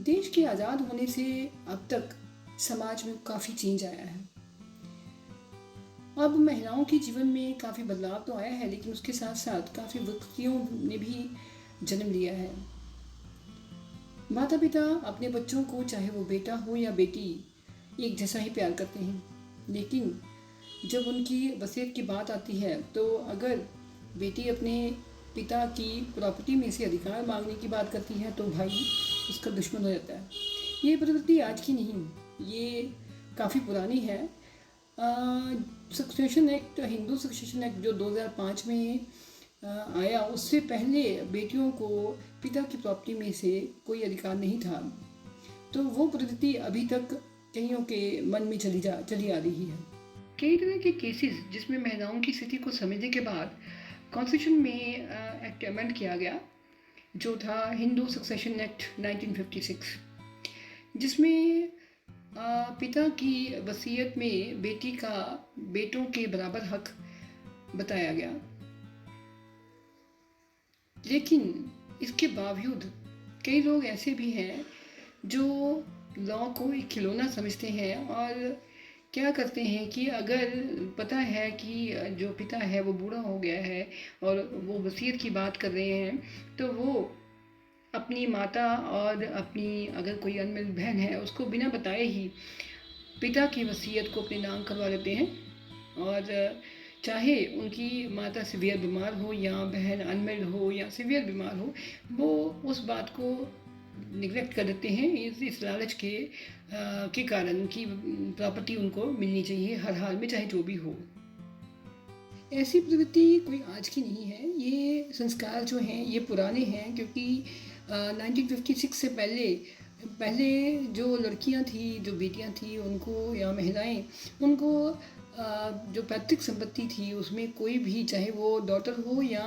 देश के आज़ाद होने से अब तक समाज में काफ़ी चेंज आया है। अब महिलाओं के जीवन में काफ़ी बदलाव तो आया है, लेकिन उसके साथ साथ काफ़ी विकृतियों ने भी जन्म लिया है। माता पिता अपने बच्चों को, चाहे वो बेटा हो या बेटी, एक जैसा ही प्यार करते हैं, लेकिन जब उनकी वसीयत की बात आती है तो अगर बेटी अपने पिता की प्रॉपर्टी में से अधिकार मांगने की बात करती है तो भाई उसका दुश्मन हो जाता है। ये प्रवृत्ति आज की नहीं, ये काफ़ी पुरानी है। Succession act, Hindu succession act जो 2005 में आया, उससे पहले बेटियों को पिता की प्रॉपर्टी में से कोई अधिकार नहीं था। तो वो प्रवृत्ति अभी तक कईयों के मन में चली आ रही है। कई तरह के केसेस जिसमें महिलाओं की स्थिति को समझने के बाद कॉन्स्टिट्यूशन में एक्ट अमेंड किया गया, जो था हिंदू सक्सेशन एक्ट 1956, जिसमें पिता की वसीयत में बेटी का बेटों के बराबर हक बताया गया। लेकिन इसके बावजूद कई लोग ऐसे भी हैं जो लॉ को एक खिलौना समझते हैं और क्या करते हैं कि अगर पता है कि जो पिता है वो बूढ़ा हो गया है और वो वसीयत की बात कर रहे हैं, तो वो अपनी माता और अपनी अगर कोई अनमैरिड बहन है उसको बिना बताए ही पिता की वसीयत को अपने नाम करवा लेते हैं। और चाहे उनकी माता सीवियर बीमार हो या बहन अनमैरिड हो या सीवियर बीमार हो, वो उस बात को निगलेक्ट कर देते हैं इस लालच के कारण कि प्रॉपर्टी उनको मिलनी चाहिए हर हाल में, चाहे जो भी हो। ऐसी प्रवृत्ति कोई आज की नहीं है, ये संस्कार जो हैं ये पुराने हैं, क्योंकि 1956 से पहले जो लड़कियां थी, जो बेटियां थी, उनको या महिलाएं, उनको जो पैतृक संपत्ति थी उसमें कोई भी, चाहे वो डॉटर हो या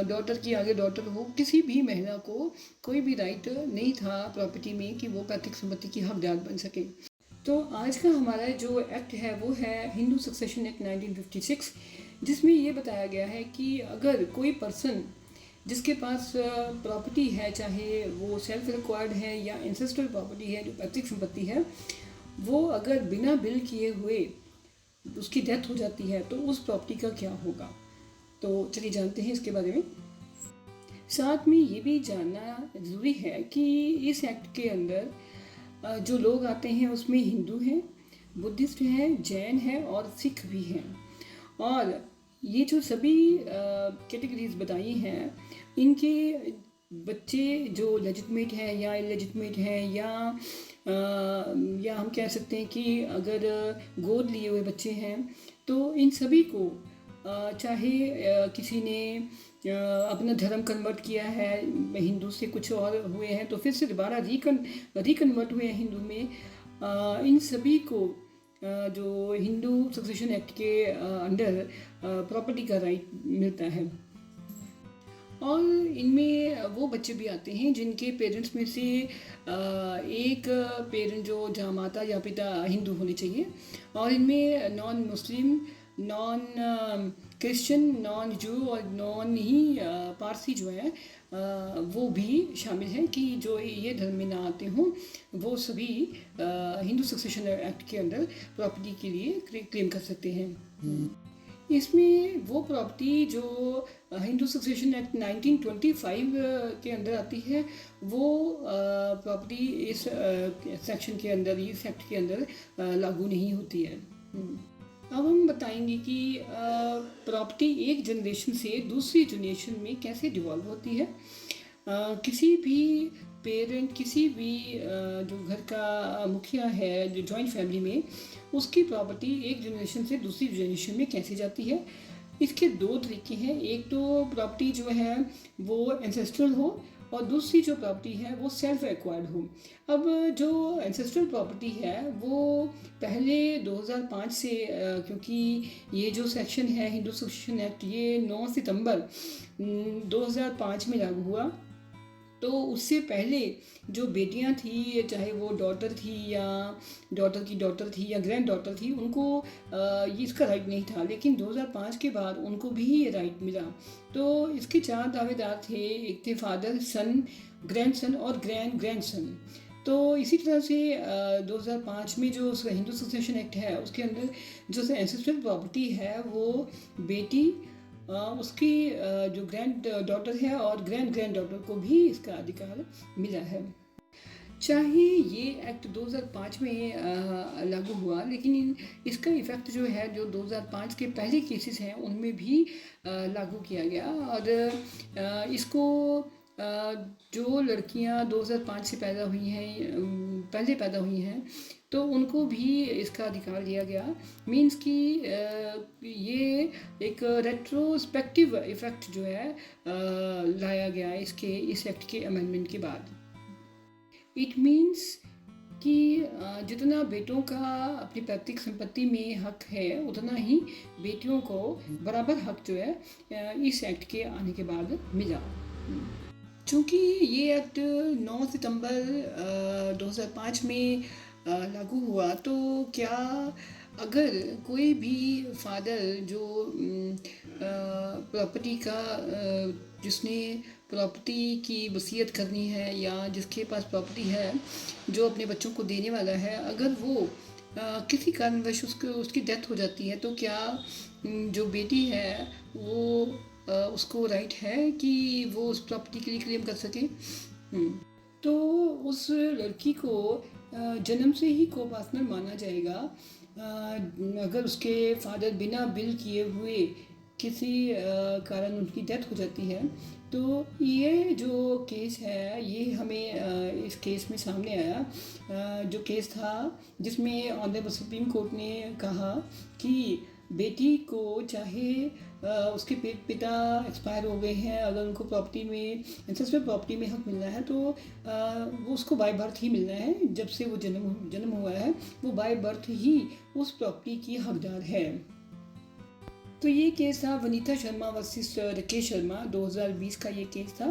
डॉटर की आगे डॉटर हो, किसी भी महिला को कोई भी राइट नहीं था प्रॉपर्टी में कि वो पैतृक संपत्ति की हकदार बन सके। तो आज का हमारा जो एक्ट है वो है हिंदू सक्सेशन एक्ट 1956, जिसमें ये बताया गया है कि अगर कोई पर्सन जिसके पास प्रॉपर्टी है, चाहे वो सेल्फ रिक्वायर्ड है या इंसेस्ट्रल प्रॉपर्टी है, जो पैतृक संपत्ति है, वो अगर बिना बिल किए हुए उसकी डेथ हो जाती है तो उस प्रॉपर्टी का क्या होगा। तो चलिए जानते हैं इसके बारे में। साथ में ये भी जानना ज़रूरी है कि इस एक्ट के अंदर जो लोग आते हैं उसमें हिंदू हैं, बुद्धिस्ट हैं, जैन हैं और सिख भी हैं। और ये जो सभी कैटेगरीज बताई हैं, इनके बच्चे जो लेजिटमेट हैं या इलेजिटमेट हैं या हम कह सकते हैं कि अगर गोद लिए हुए बच्चे हैं, तो इन सभी को चाहे किसी ने अपना धर्म कन्वर्ट किया है, हिंदू से कुछ और हुए हैं तो फिर से दोबारा रिकन्वर्ट हुए हैं हिंदू में, इन सभी को जो हिंदू सक्सेशन एक्ट के अंडर प्रॉपर्टी का राइट मिलता है। और इनमें वो बच्चे भी आते हैं जिनके पेरेंट्स में से एक पेरेंट जो जहाँ माता या पिता हिंदू होने चाहिए, और इनमें non Muslim, non Christian, non जू और नॉन ही पारसी जो है वो भी शामिल हैं कि जो ये धर्म में ना आते हों, वो सभी हिंदू सक्सेशन एक्ट के अंदर प्रॉपर्टी के लिए क्लेम कर सकते हैं। इसमें वो प्रॉपर्टी जो हिंदू सक्सेशन एक्ट 1925 के अंदर आती है, वो प्रॉपर्टी इस सेक्शन के अंदर, इस एक्ट के अंदर लागू नहीं होती है। अब हम बताएंगे कि प्रॉपर्टी एक जनरेशन से दूसरी जनरेशन में कैसे डिवॉल्व होती है। किसी भी पेरेंट, किसी भी जो घर का मुखिया है जो जॉइंट फैमिली में, उसकी प्रॉपर्टी एक जनरेशन से दूसरी जनरेशन में कैसे जाती है, इसके दो तरीके हैं। एक तो प्रॉपर्टी जो है वो एंसेस्ट्रल हो और दूसरी जो प्रॉपर्टी है वो सेल्फ एक्वायर्ड हो। अब जो एंसेस्ट्रल प्रॉपर्टी है वो पहले 2005 से, क्योंकि ये जो सेक्शन है हिंदू सक्सेशन एक्ट, ये 9 सितंबर 2005 में लागू हुआ, तो उससे पहले जो बेटियां थी, चाहे वो डॉटर थी या डॉटर की डॉटर थी या ग्रैंड डॉटर थी, उनको ये इसका राइट नहीं था। लेकिन 2005 के बाद उनको भी ये राइट मिला। तो इसके 4 दावेदार थे, एक थे फादर, सन, ग्रैंड सन और ग्रैंड ग्रैंड सन। तो इसी तरह से 2005 में जो हिंदू सक्सेशन एक्ट है उसके अंदर जो एंसेस्ट्रल प्रॉपर्टी है वो बेटी उसकी जो ग्रैंड डॉटर है और ग्रैंड ग्रैंड डॉटर को भी इसका अधिकार मिला है। चाहे ये एक्ट 2005 में लागू हुआ, लेकिन इसका इफ़ेक्ट जो है जो 2005 के पहले केसेस हैं उनमें भी लागू किया गया। और इसको जो लड़कियां 2005 से पैदा हुई हैं, पहले पैदा हुई हैं, तो उनको भी इसका अधिकार दिया गया। मीन्स कि ये एक रेट्रोस्पेक्टिव इफ़ेक्ट जो है लाया गया इस एक्ट के अमेंडमेंट के बाद। इट मीन्स कि जितना बेटों का अपनी पैतृक संपत्ति में हक है उतना ही बेटियों को बराबर हक जो है इस एक्ट के आने के बाद मिला। चूँकि ये एक्ट 9 सितंबर 2005 में लागू हुआ, तो क्या अगर कोई भी फादर जो प्रॉपर्टी का जिसने प्रॉपर्टी की वसीयत करनी है या जिसके पास प्रॉपर्टी है जो अपने बच्चों को देने वाला है, अगर वो किसी कारणवश उसकी डेथ हो जाती है, तो क्या जो बेटी है वो उसको राइट है कि वो उस प्रॉपर्टी के लिए क्लेम कर सके। तो उस लड़की को जन्म से ही को-पार्टनर माना जाएगा अगर उसके फादर बिना विल किए हुए किसी कारण उनकी डेथ हो जाती है। तो ये जो केस है ये हमें इस केस में सामने आया, जो केस था जिसमें ऑनरेबल सुप्रीम कोर्ट ने कहा कि बेटी को चाहे उसके पिता एक्सपायर हो गए हैं, अगर उनको प्रॉपर्टी में एंसेस्ट्रल प्रॉपर्टी में हक मिलना है तो वो उसको बाय बर्थ ही मिलना है। जब से वो जन्म हुआ है वो बाय बर्थ ही उस प्रॉपर्टी की हकदार है। तो ये केस था वनीता शर्मा वर्सेस राकेश शर्मा, 2020 का ये केस था,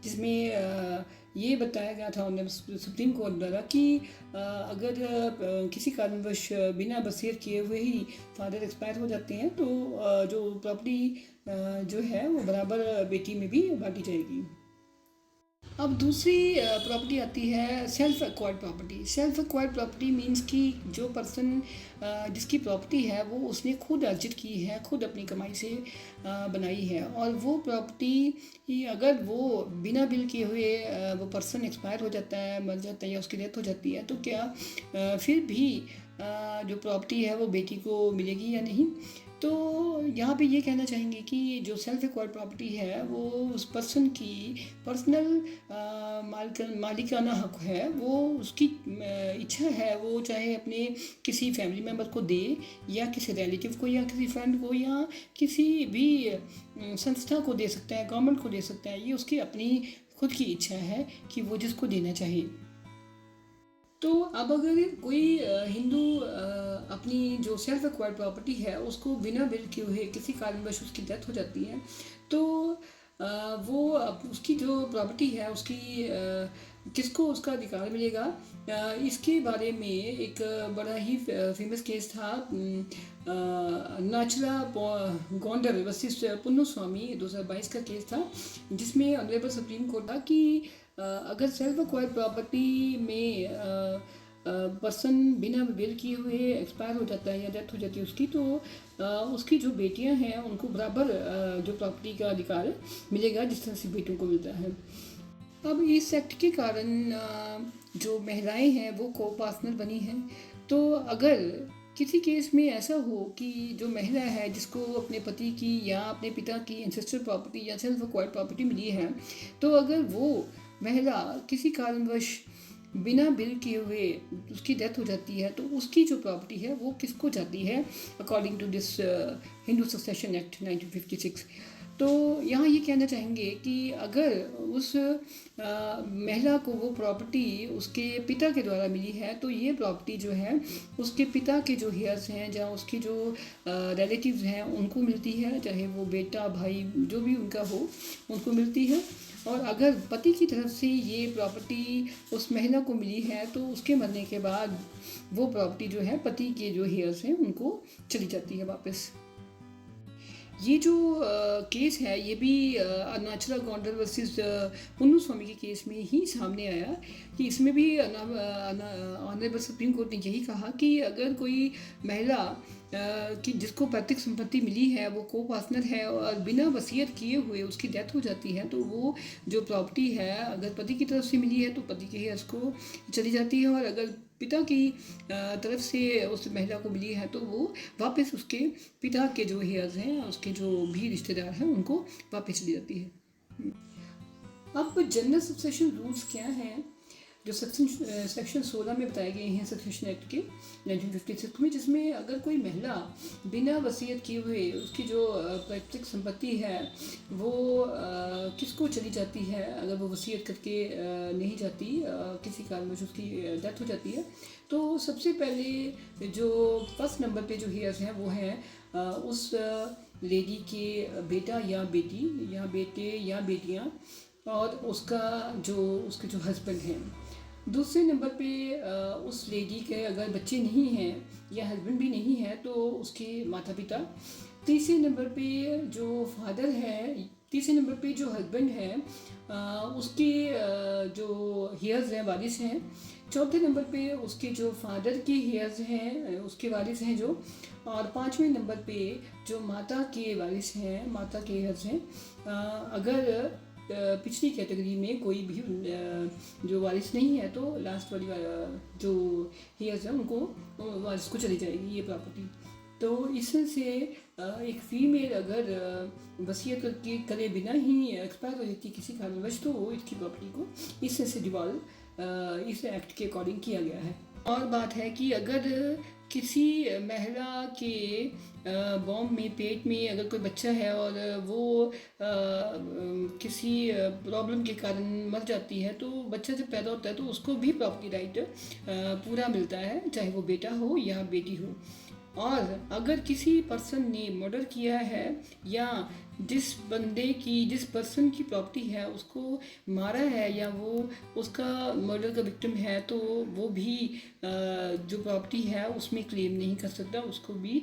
जिसमें ये बताया गया था सुप्रीम कोर्ट द्वारा कि अगर किसी कारणवश बिना वसीयत किए हुए ही फादर एक्सपायर हो जाते हैं तो जो प्रॉपर्टी जो है वो बराबर बेटी में भी बांटी जाएगी। अब दूसरी प्रॉपर्टी आती है self acquired property. Self acquired property means कि जो पर्सन जिसकी प्रॉपर्टी है वो उसने खुद अर्जित की है, खुद अपनी कमाई से बनाई है, और वो प्रॉपर्टी अगर वो बिना बिल किए हुए वो पर्सन एक्सपायर हो जाता है, मर जाता है या उसकी डेथ हो जाती है, तो क्या फिर भी जो प्रॉपर्टी है वो बेटी को मिलेगी या नहीं। तो यहाँ पे ये कहना चाहेंगे कि जो सेल्फ एक्वायर्ड प्रॉपर्टी है वो उस पर्सन की पर्सनल मालिकाना हक है, वो उसकी इच्छा है, वो चाहे अपने किसी फैमिली मेम्बर को दे या किसी रिलेटिव को या किसी फ्रेंड को या किसी भी संस्था को दे सकता है, गवर्नमेंट को दे सकता है। ये उसकी अपनी खुद की इच्छा है कि वो जिसको देना चाहे। तो अब अगर कोई हिंदू अपनी जो सेल्फ एक्वायर्ड प्रॉपर्टी है उसको बिना बिल किए हुए किसी कारणवश उसकी डेथ हो जाती है, तो वो उसकी जो प्रॉपर्टी है उसकी किसको उसका अधिकार मिलेगा, इसके बारे में एक बड़ा ही फेमस केस था नाचला गोंडर वर्सेस पुन्नुस्वामी 2022 का केस था, जिसमें ऑनरेबल सुप्रीम कोर्ट था कि अगर सेल्फ एक्वायर्ड प्रॉपर्टी में पर्सन बिना बिल किए हुए एक्सपायर हो जाता है या डेथ हो जाती है उसकी, तो उसकी जो बेटियां हैं उनको बराबर जो प्रॉपर्टी का अधिकार मिलेगा जिस तरह से बेटों को मिलता है। अब इस एक्ट के कारण जो महिलाएं हैं वो को पार्टनर बनी हैं। तो अगर किसी केस में ऐसा हो कि जो महिला है जिसको अपने पति की या अपने पिता की एंसेस्ट्रल प्रॉपर्टी या सेल्फ एक्वायर्ड प्रॉपर्टी मिली है, तो अगर वो महिला किसी कारणवश बिना बिल किए हुए उसकी डेथ हो जाती है, तो उसकी जो प्रॉपर्टी है वो किसको जाती है according to this Hindu succession act 1956। तो यहाँ ये कहना चाहेंगे कि अगर उस महिला को वो प्रॉपर्टी उसके पिता के द्वारा मिली है, तो ये प्रॉपर्टी जो है उसके पिता के जो हेयर्स हैं या उसके जो रिलेटिव्स हैं उनको मिलती है, चाहे वो बेटा भाई जो भी उनका हो उनको मिलती है। और अगर पति की तरफ से ये प्रॉपर्टी उस महिला को मिली है तो उसके मरने के बाद वो प्रॉपर्टी जो है पति के जो हेयर्स हैं उनको चली जाती है वापस। ये जो केस है ये भी अरुणाचला गौंडर वर्सेस पुन्नू स्वामी के केस में ही सामने आया कि इसमें भी ऑनरेबल सुप्रीम कोर्ट ने यही कहा कि अगर कोई महिला कि जिसको पैतृक संपत्ति मिली है वो को पार्टनर है और बिना वसीयत किए हुए उसकी डेथ हो जाती है तो वो जो प्रॉपर्टी है अगर पति की तरफ से मिली है तो पति के हेयर्स को चली जाती है, और अगर पिता की तरफ से उस महिला को मिली है तो वो वापस उसके पिता के जो हेयर्स हैं उसके जो भी रिश्तेदार हैं उनको वापस चली जाती है। अब जनरल सक्सेशन रूल्स क्या हैं जो सेक्शन 16 में बताए गए हैं सक्सेशन एक्ट के 1956 में, जिसमें अगर कोई महिला बिना वसीयत किए हुए उसकी जो पैतृक संपत्ति है वो किसको चली जाती है, अगर वो वसीयत करके नहीं जाती, किसी कारणवश उसकी डेथ हो जाती है, तो सबसे पहले जो फर्स्ट नंबर पे जो हेयर्स हैं वो हैं उस लेडी के बेटा या बेटी या बेटे या बेटियाँ और उसके जो हस्बैंड हैं। दूसरे नंबर पे उस लेडी के अगर बच्चे नहीं हैं या हस्बैंड भी नहीं है तो उसके माता पिता। तीसरे नंबर पे जो फादर है, तीसरे नंबर पे जो हस्बैंड है उसके जो हेयर्स हैं वारिस हैं। चौथे नंबर पे उसके जो फादर के हेयर्स हैं उसके वारिस हैं जो, और पाँचवें नंबर पे जो माता के वारिस हैं, माता के हेयर्स हैं। अगर पिछली कैटेगरी में कोई भी जो वारिस नहीं है तो लास्ट वाली जो हेयर्स हैं उनको वारिस को चली जाएगी ये प्रॉपर्टी। तो इससे एक फीमेल अगर वसीयत करे बिना ही एक्सपायर हो जाती किसी कारणवश तो वो इसकी प्रॉपर्टी को इससे से डिवॉल्व इस एक्ट के अकॉर्डिंग किया गया है। और बात है कि अगर किसी महिला के बॉम्ब में पेट में अगर कोई बच्चा है और वो किसी प्रॉब्लम के कारण मर जाती है तो बच्चा जब पैदा होता है तो उसको भी प्रॉपर्टी राइट पूरा मिलता है, चाहे वो बेटा हो या बेटी हो। और अगर किसी पर्सन ने मर्डर किया है या जिस पर्सन की प्रॉपर्टी है उसको मारा है या वो उसका मर्डर का विक्टिम है तो वो भी जो प्रॉपर्टी है उसमें क्लेम नहीं कर सकता, उसको भी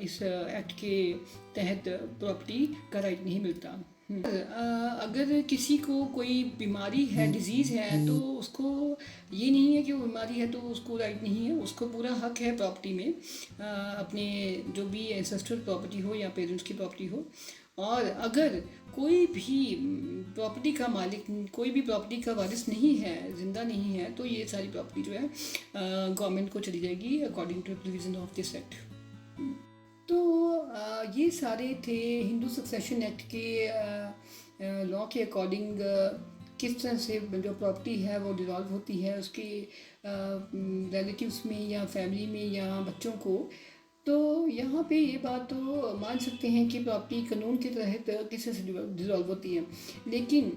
इस एक्ट के तहत प्रॉपर्टी का राइट नहीं मिलता। अगर किसी को कोई बीमारी है, डिजीज़ है, तो उसको ये नहीं है कि वो बीमारी है तो उसको राइट नहीं है, उसको पूरा हक है प्रॉपर्टी में, अपने जो भी एंसेस्ट्रल प्रॉपर्टी हो या पेरेंट्स की प्रॉपर्टी हो। और अगर कोई भी प्रॉपर्टी का मालिक, कोई भी प्रॉपर्टी का वारिस नहीं है, जिंदा नहीं है, तो ये सारी प्रॉपर्टी जो है गवर्नमेंट को चली जाएगी according to provision of this act. तो ये सारे थे हिंदू सक्सेशन एक्ट के लॉ के अकॉर्डिंग किस तरह से जो प्रॉपर्टी है वो डिसॉल्व होती है उसके रिलेटिव्स में या फैमिली में या बच्चों को। तो यहाँ पे ये बात तो मान सकते हैं कि प्रॉपर्टी कानून के तहत किस तरह से डिसॉल्व होती है, लेकिन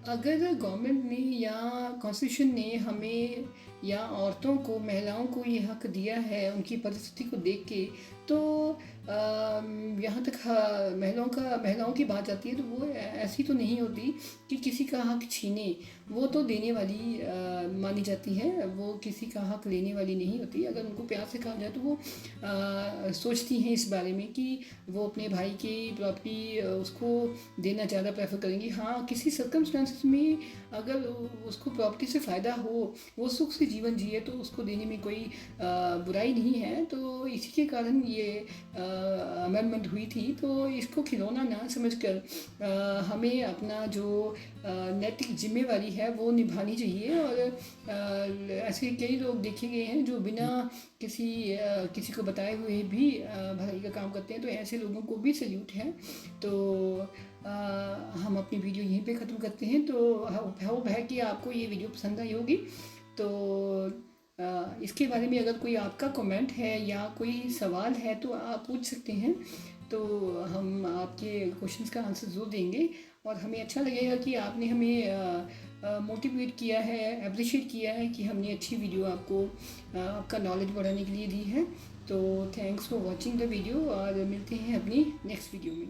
अगर गवर्नमेंट ने या कॉन्स्टिट्यूशन ने हमें या औरतों को, महिलाओं को ये हक दिया है उनकी परिस्थिति को देख के, तो यहाँ तक महिलाओं की बात आती है तो वो ऐसी तो नहीं होती कि किसी का हक छीने, वो तो देने वाली मानी जाती है, वो किसी का हक लेने वाली नहीं होती। अगर उनको प्यार से कहा जाए तो वो सोचती हैं इस बारे में कि वो अपने भाई की प्रॉपर्टी उसको देना ज़्यादा प्रेफर करेंगी। हाँ, किसी सर्कमस्टांसिस में अगर उसको प्रॉपर्टी से फ़ायदा हो, वो सुख से जीवन जिए, तो उसको देने में कोई बुराई नहीं है। तो इसी के कारण ये अमेंडमेंट हुई थी। तो इसको खिलौना ना समझकर हमें अपना जो नैतिक जिम्मेवारी है वो निभानी चाहिए। और ऐसे कई लोग देखे गए हैं जो बिना किसी को बताए हुए भी भलाई का काम करते हैं, तो ऐसे लोगों को भी सल्यूट है। तो हम अपनी वीडियो यहीं पे ख़त्म करते हैं। तो होप है कि आपको ये वीडियो पसंद आई होगी। तो इसके बारे में अगर कोई आपका कमेंट है या कोई सवाल है तो आप पूछ सकते हैं, तो हम आपके क्वेश्चंस का आंसर ज़रूर देंगे। और हमें अच्छा लगेगा कि आपने हमें मोटिवेट किया है, अप्रिशिएट किया है कि हमने अच्छी वीडियो आपको आपका नॉलेज बढ़ाने के लिए दी है। तो thanks for watching the video और मिलते हैं अपनी नेक्स्ट वीडियो में।